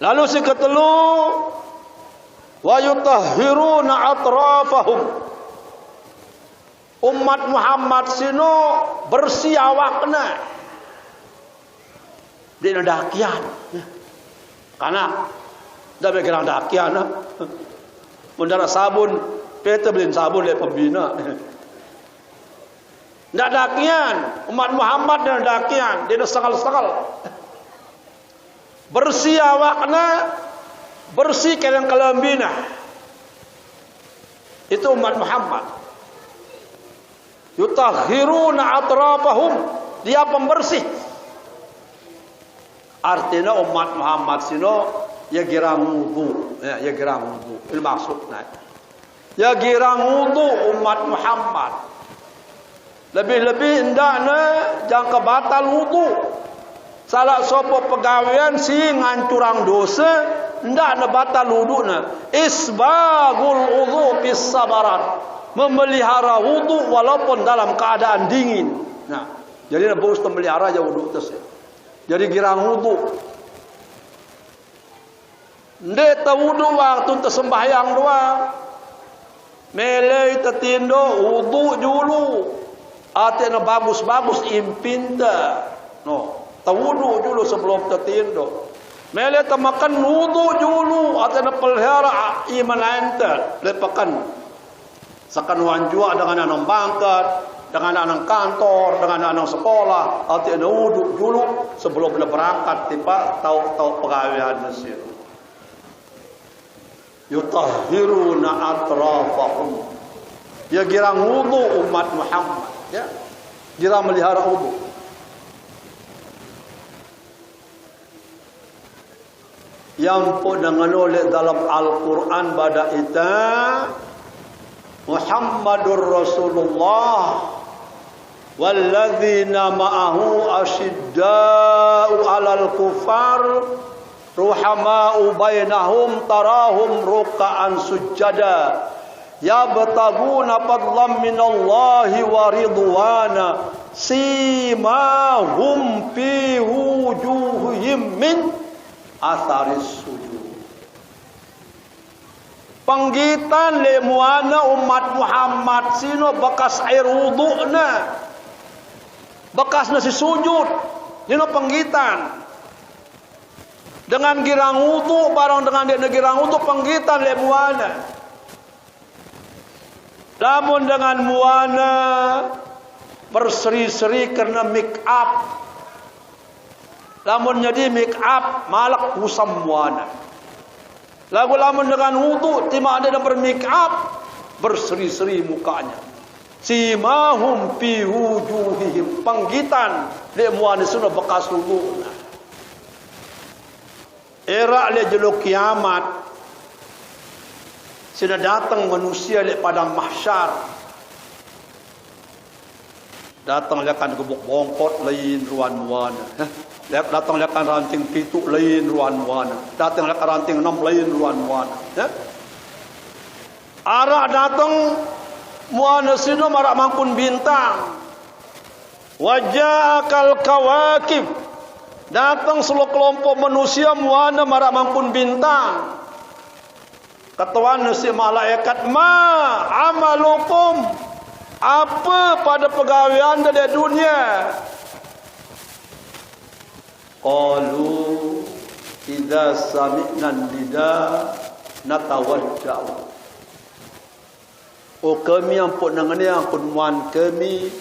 Lalu si ketelu wa yutahhiruna atrafahum. Umat Muhammad sino bersih awakna. Dina dakian. Karena dah bergerak dakian. Mundara sabun, peta beliin sabun le pembina. Ndak dakian, umat Muhammad dina dakian, dina sekal-sekal. Bersih awakna, bersih kalian kelambina. Itu umat Muhammad. Yutahhiruna atrafahum, dia pembersih. Artinya umat Muhammad sino ya girang wudu, ya girang wudu. Itu maksudnya. Ya girang wudu umat Muhammad. Lebih-lebih hendakna jangka batal wudu. Salah sopo pegawaian si ngancurang dosa ndak batal wuduna. Isbagul wudu bis sabarat. Memelihara wudu walaupun dalam keadaan dingin. Nah, jadi bagus memelihara aja wudu terus. Jadi girang wudu. Ndek ta wudu waktu tersembahyang doang. Mele tetindo wudu dulu. Atena bagus-bagus impinta. No, ta wudu dulu sebelum tetindo. Mele ta makan wudu dulu atena pelihara iman ente lepakan. Sakan wanjua dengan anak bangkat, dengan anak kantor, dengan anak sekolah, atena wudu dulu sebelum berangkat tiba tahu pegawaian Mesir. Yutahhiruna atrafahum. Ya girang wudu umat Muhammad, ya. Girang melihara wudu. Yang pun dengan oleh dalam Al-Quran pada ita Muhammadur Rasulullah walladzina ma'ahu asyidda'u 'alal kufar ruhama'u bainahum tarahum ruk'an sujada yabtaguna fadlan minallahi wa ridwana simahum fi wujuhihim min atharis sujud. Panggitan le muana umat Muhammad sino bekas air wudu'na, bekas nasi sujud, sino panggitan. Dengan girang wudu barang dengan dia girang wudu panggitan le muana. Namun dengan muana berseri-seri kerana make up. Namun jadi make up malak kusam muana. Lagu lamun dengan wudu tima ada yang bermake up berseri-seri mukanya. Simahum fi wujuhihim, panggitan le muana sudah bekas wudu. Era le jelo kiamat sudah datang manusia le padang mahsyar. Datang lekan gebuk bongkot lain ruan muana. Datang lekan ranting pitu lain ruan muana. Datang lekan ranting 6 lain ruan muana. Arak datang muana sino marak mangkun bintang. Waja'akal kawakib. Datang seluruh kelompok manusia muana marak mangkun bintang. Ketuan si malaikat, ma amalukum, apa pada pegawaian dari dunia? Qalu idza sami'na nida natawajja'u. Oh kami yang pun nangani yang pun muan kami,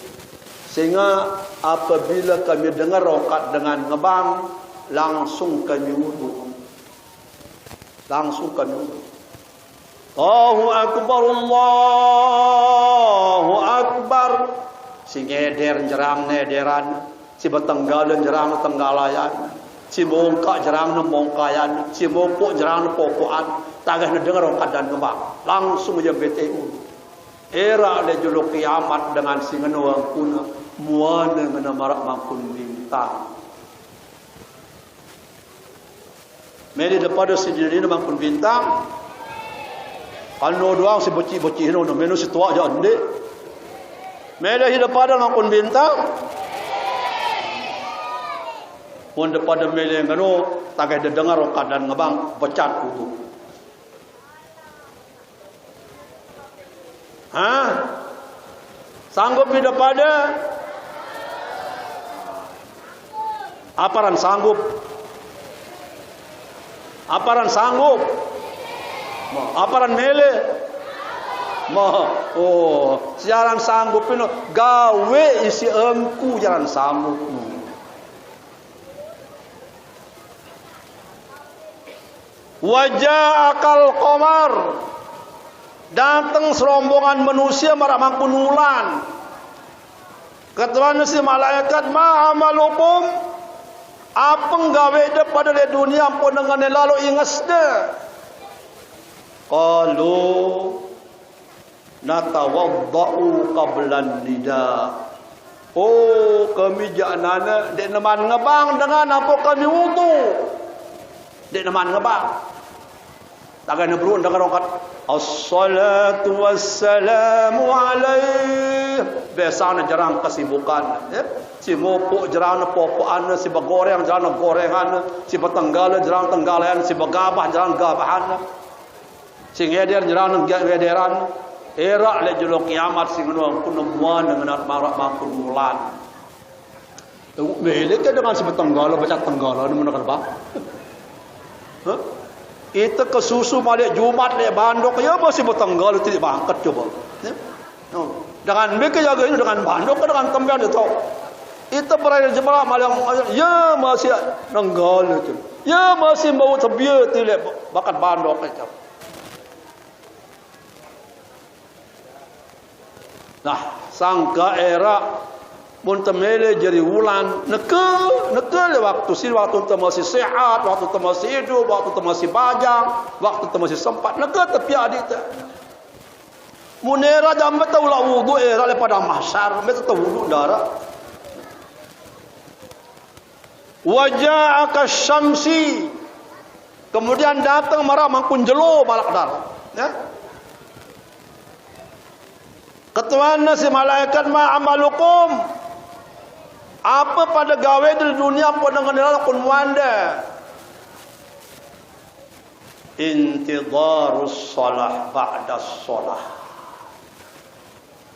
sehingga apabila kami dengar rokat dengan ngebang, langsung kami wudu. Langsung kami wudu. Allahu Akbar, Allahu Akbar. Si ngeder jerang nederan, si betenggalan jerang tenggalayan, si mongkak jerang mongkayan, si mopok jerang popokan. Tagah dengar rokat dan ngebang, langsung aja BTU. Era le juluk kiamat dengan si ngenoang kuna muana ngena marak mangkun bintang. Medi daripada si diri mangkun bintang, kalau doang si beci-beci no menu si tua aja ande. Medi daripada mangkun bintang, pun daripada medi ngeno tagay dengar rokat dan ngebang becat kutu. Sanggup tidak pada aparan sanggup, aparan sanggup, aparan mele, oh jalan sanggup ini gawe isi engku jalan sanggup. Wajah akal qamar. Datang serombongan manusia marak mangkun ulan. Ketuan si malaikat, ma amalukum, apa nggawe daripada di dunia pun dengan lalu ingas de. Qalu natawaddau qablan nida. Oh kami janana dek neman ngebang dengan apa kami wudu. Dek neman ngebang. Tagay na bro dengar rokat as-salatu wassalamu alaih. Biasanya jarang kesibukan, ya. Si mopok jarang popokan, si bagoreng jarang gorengan, si petenggala jarang tenggalayan, si bagabah jarang gabahan, si ngeder jarang ngederan. Era le juluk kiamat si ngono kuno muan dengan marak makun mulan. Mele ke dengan si petenggala baca tenggala ni menakan ba? Hah? Itu kesusu balik Jumat le bandok ya masih bertanggal tidak bangkat coba. Ya? No. Dengan mereka jaga ini dengan bandok dengan tembian itu. Itu berada jemaah malam ya masih nanggal itu. Ya masih bau tebiar tidak bakat bandok itu. Nah, sangka era pun temele jadi wulan nekel le waktu masih sehat, waktu masih hidup, waktu masih bajang, waktu masih sempat nekel tapi adik tu munera jam betul lah wudu era lepada mahsyar betul wudu darah. Waja'aka syamsi, kemudian datang marah mangkun jelo malak darah, ya. Ketuana si malaikat ma amalukum. Apa pada gawe di dunia pun dengan kun wanda. Intidharus shalah ba'da shalah.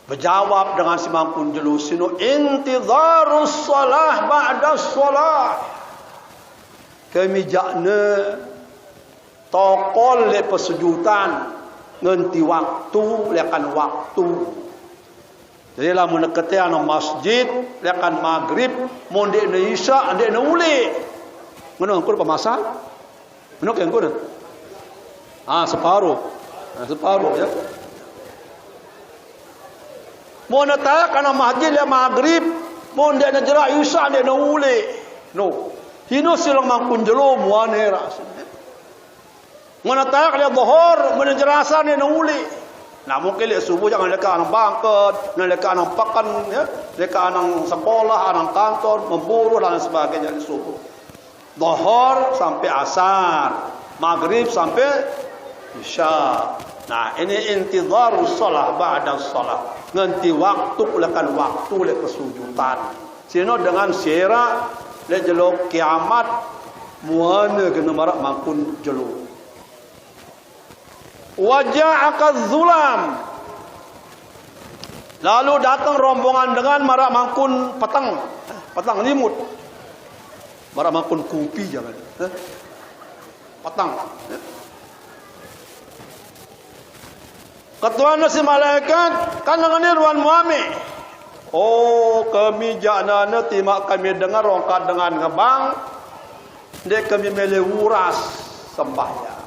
Berjawab dengan si mangkun jelu sino intidharus shalah ba'da shalah. Kami jakna tokol le persejutan ngenti waktu lekan waktu. Jadi lah menekati anak masjid lekan maghrib monde na isya ande na uli. Ngono angkur pemasan? Ngono yang ngono. Separuh. Separuh ya. Monde tak kana masjid le maghrib monde na jera isya ande na uli. No. Hino silang mangkun jelo muane ras. Ngono tak le dhuhur monde jerasa ande na uli. Nah mungkin le subuh jangan leka anang bangket, leka anang pakan, ya, leka anang sekolah, anang kantor, memburu dan sebagainya di subuh. Dhuhur sampai asar, maghrib sampai isya. Nah ini intidharus shalah ba'da shalah. Nganti waktu lekan waktu le kesujudan. Sino dengan sira le jelo kiamat muane kena marak mangkun jelo. Waja'aka zulam. Lalu datang rombongan dengan marak mangkun petang. Petang limut. Marak mangkun kopi jangan. Petang. Ketuan si malaikat kan dengan ruan muami. Oh kami janana timak kami dengar rongkat dengan ngebang. Dek kami mele uras sembahyang.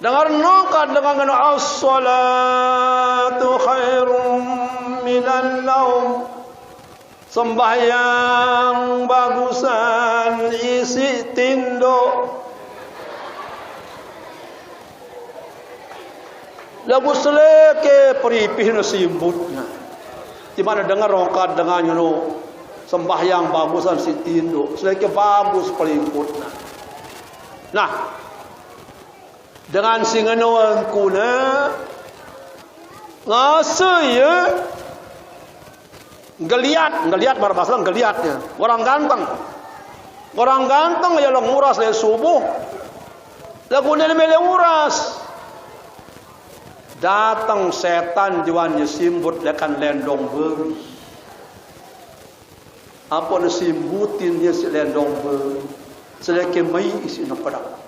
Dengar nongkat dengan as-salatu khairum minan naum. Sembahyang bagusan isi tindo. Lagu seleke peripih na simbutna. Di mana dengar nongkat dengan sembahyang bagusan si tindo. Seleke bagus perimputna. Nah. Dengan singanuan kuna ngasa ya ngeliat berbahasa ngeliatnya orang ganteng ya lang uras le subuh lagu ni mele uras datang setan jiwanya simbut lekan lendong beri apa na simbutin dia si lendong beri seleke mai isi na pedang.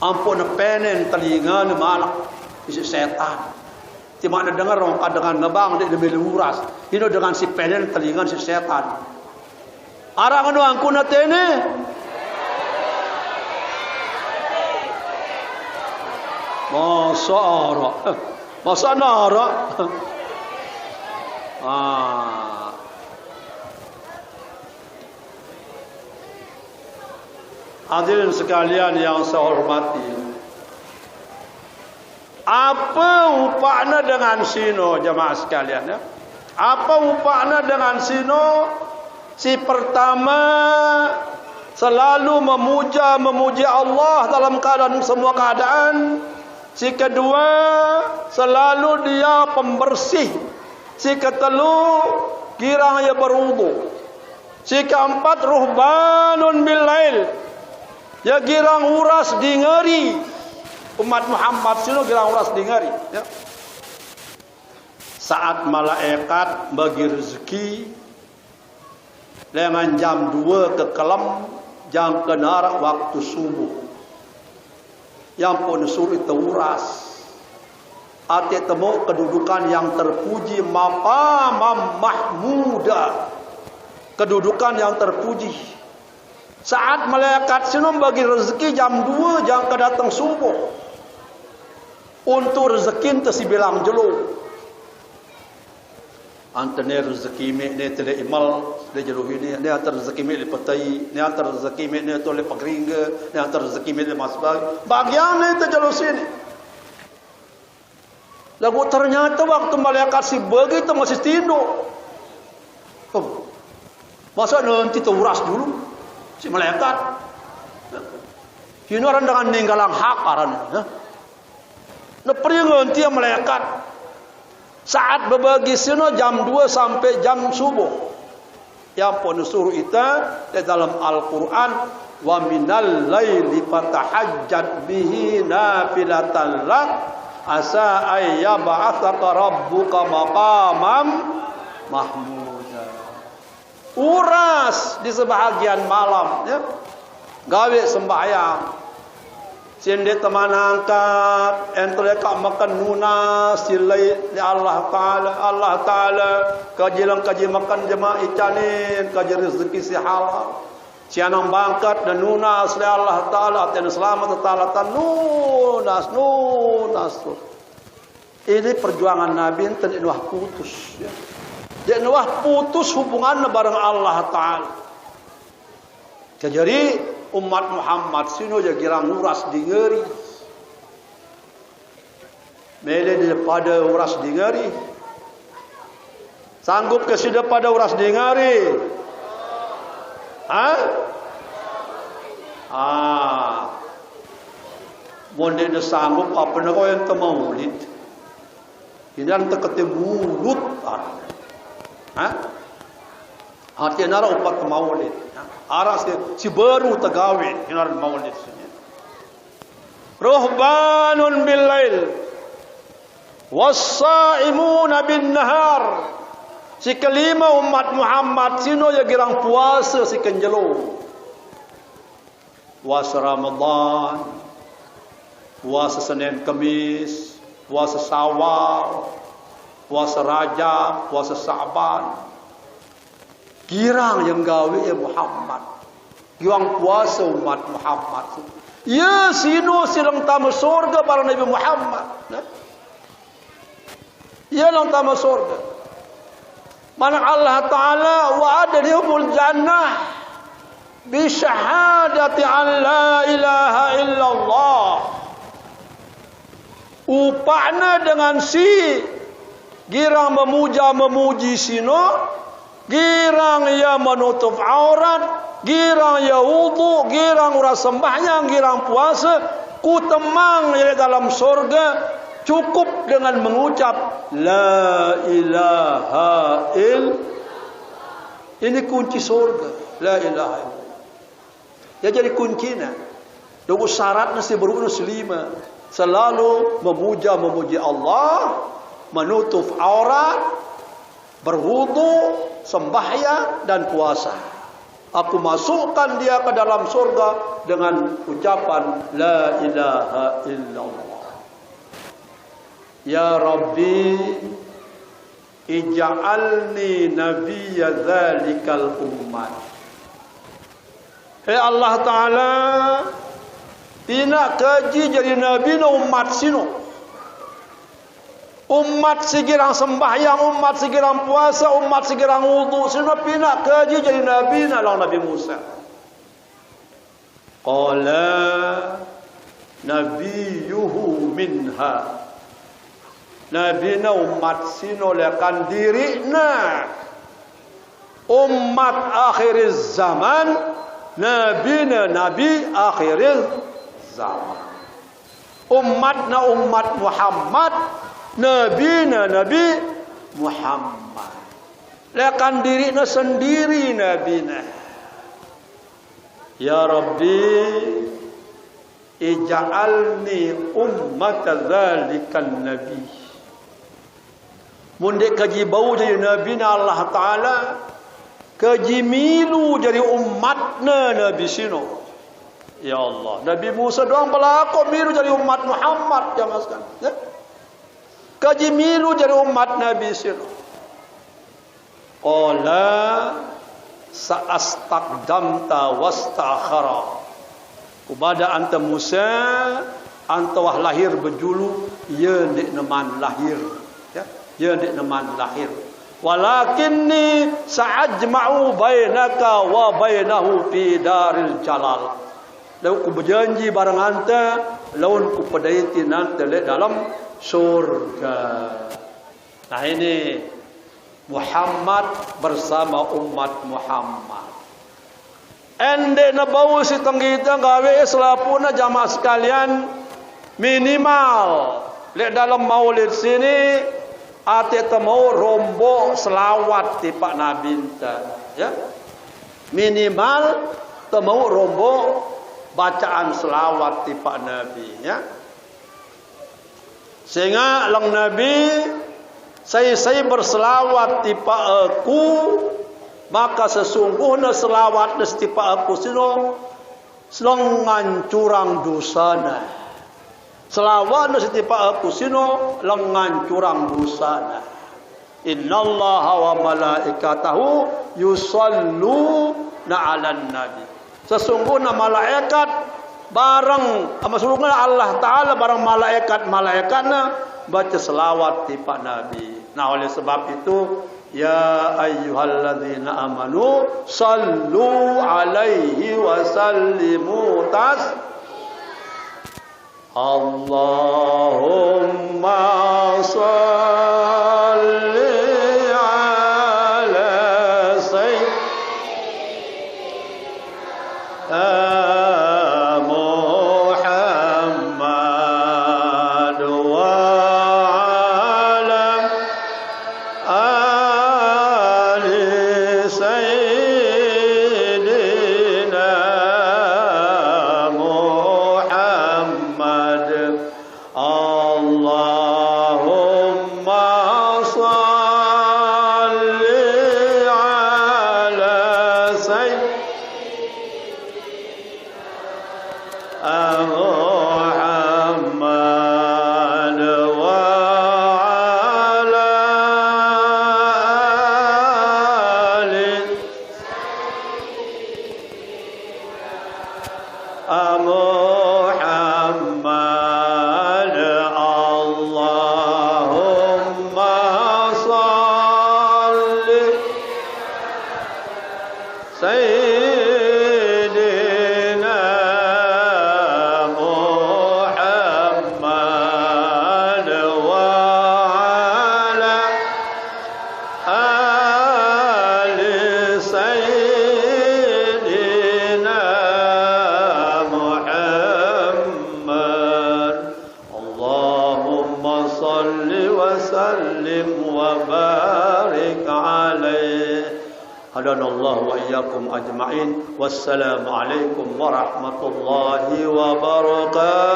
Ampun penen telinga ni malak isi setan. Di mana dengar orang dengan ngebang dia lebih luras. Ini dengan si penen telinga si setan. Arang anu angku natene. Masa nara. Hadirin sekalian yang saya hormati. Apa upahnya dengan sino jemaah sekalian ya? Apa upahnya dengan sino? Si pertama selalu memuji Allah dalam keadaan semua keadaan. Si kedua selalu dia pembersih. Si ketelu kiranya berwudu. Si keempat ruhbanun bil lail. Ya girang uras di ngeri umat Muhammad sino girang uras di ngeri ya. Saat malaikat bagi rezeki dengan jam 2 ke kelam jam kenara waktu subuh yang pun suruh itu uras ati temu kedudukan yang terpuji maqamam mahmuda kedudukan yang terpuji. Saat malaikat sino bagi rezeki jam 2 jam kedatang subuh. Untuk rezeki tu si bilang jelo. Antene rezeki me ne tele imal de jelo ini ne antar rezeki me le patai ne antar rezeki me ne to le pagringa ne antar rezeki me le masbag. Bagian ne te jelo sini. Lagu ternyata waktu malaikat si bagi tu masih tindo. Masa nanti tu uras dulu. Si malaikat ini orang dengan ninggalang hak aran Neperingon dia malaikat. Saat berbagi sino jam 2 sampai jam subuh. Yang pun suruh kita di dalam Al-Quran, wa minal laili fatahajjat bihi nafilatan lak asa ayyab'atsaka rabbuka maqamam mahmuda. Uras di sebahagian malam, ya. Gawe sembahyang. Sinde teman angkat, ente kak makan nunas silai ni Allah Taala kajilang kaji makan jemaah icanin, kaji rezeki si halal. Sianang bangkat dan nunas li Allah Taala, dan selamat Taala nunas. Ini perjuangan Nabi enten inwah putus, ya. Dia inwah putus hubungannya bareng Allah Taala. Jadi umat Muhammad sino je girang uras dingeri. Mele daripada uras dingeri. Sanggup ke sida pada uras dingeri? Monde de sanggup apa nak kau yang temaulid. Ini anta ketemu mulut. Hati nara upat maulid. Aras si baru tagawi inar maulid sini. Ruhbanun bil lail was-saimuna bin nahar. Si kelima umat Muhammad sino ya girang puasa si kenjelo. Puasa Ramadan, puasa Senin Kamis, puasa Syawal, puasa Rajab, puasa Sa'ban. Girang yang gawe ya Muhammad. Girang puasa umat Muhammad. Ya sino silang tamu surga para Nabi Muhammad. Ya lang tamu surga. Mana Allah Ta'ala wa'ada lihumul jannah bi syahadati an la ilaha illallah. Upahnya dengan si girang memuji sino, girang ya menutup aurat, girang ya wudu, girang uras sembahyang, girang puasa, ku temang ya dalam surga cukup dengan mengucap la ilaha illallah. Ini kunci surga, la ilaha illallah. Ya jadi kuncinya. Dengan syaratnya si berurus 5. Selalu memuji Allah, menutup aurat, berwudu, sembahyang dan puasa. Aku masukkan dia ke dalam surga dengan ucapan la ilaha illallah. Ya Rabbi, ij'alni nabiyya dzalikal ummat. Hei Allah Ta'ala, pina kaji jadi nabi na umat sino. Umat sigirang sembahyang, umat sigirang puasa, umat sigirang wudu, sino pina kaji jadi nabi na lang Nabi Musa. Qala nabiyuhu minha. Nabi na umat sino lekan diri na umat akhir zaman. Nabi na nabi akhir zaman. Umat na umat Muhammad, nabi na nabi Muhammad. Lekan diri na sendiri nabi na. Ya Rabbi, ij'alni ummat dzalikan nabi. Mundek kaji bau jadi nabi na Allah Ta'ala, kaji milu jadi umatna nabi sino. Ya Allah, Nabi Musa doang berlaku milu jadi umat Muhammad jamaah sekalian. Ya? Kaji milu jadi umat Nabi sino. Qala sa'astaqdamta wasta'khara. Kepada anta Musa, anta wah lahir berjulu, ya ndik neman lahir. Ya, ya ndik neman lahir. Walakinni sa'ajma'u bainaka wa bainahu fi daril jalal. Lalu ku berjanji barang anta, lawan ku pedaiti nanti dalam surga. Nah ini Muhammad bersama umat Muhammad. Ende na bau si tenggita gawe selapuna jamaah sekalian minimal Lek dalam maulid sini ate temu rombok selawat ti Pak Nabi ya. Minimal temu rombok bacaan selawat ti Pak Nabi ya. Sehingga lang Nabi saya berselawat ti Pak aku, maka sesungguhnya selawat ti Pak aku sino lengan curang dosana. Selawat ti Pak aku sino lengan curang dosana. Innallaha wa malaikatahu yusalluna 'alan nabi. Sesungguhnya malaikat bareng sesungguhnya Allah Taala bareng malaikat-malaikatnya baca selawat di Pak Nabi. Nah, oleh sebab itu ya ayyuhalladzina amanu sallu alaihi wa sallimu Allahumma salli ala sayyidina Muhammad wa ala ali sayyidina Muhammad. Allahumma salli ala sayyidina Muhammad wa ala ali Muhammad. Allahumma salli sayyidina Muhammad wa ala ali sayyidina Muhammad. Allahumma salli wa sallim wa barik alaihi. Hadanallahu wa iyyakum ajma'in. Wassalamu alaikum warahmatullahi wabarakatuh.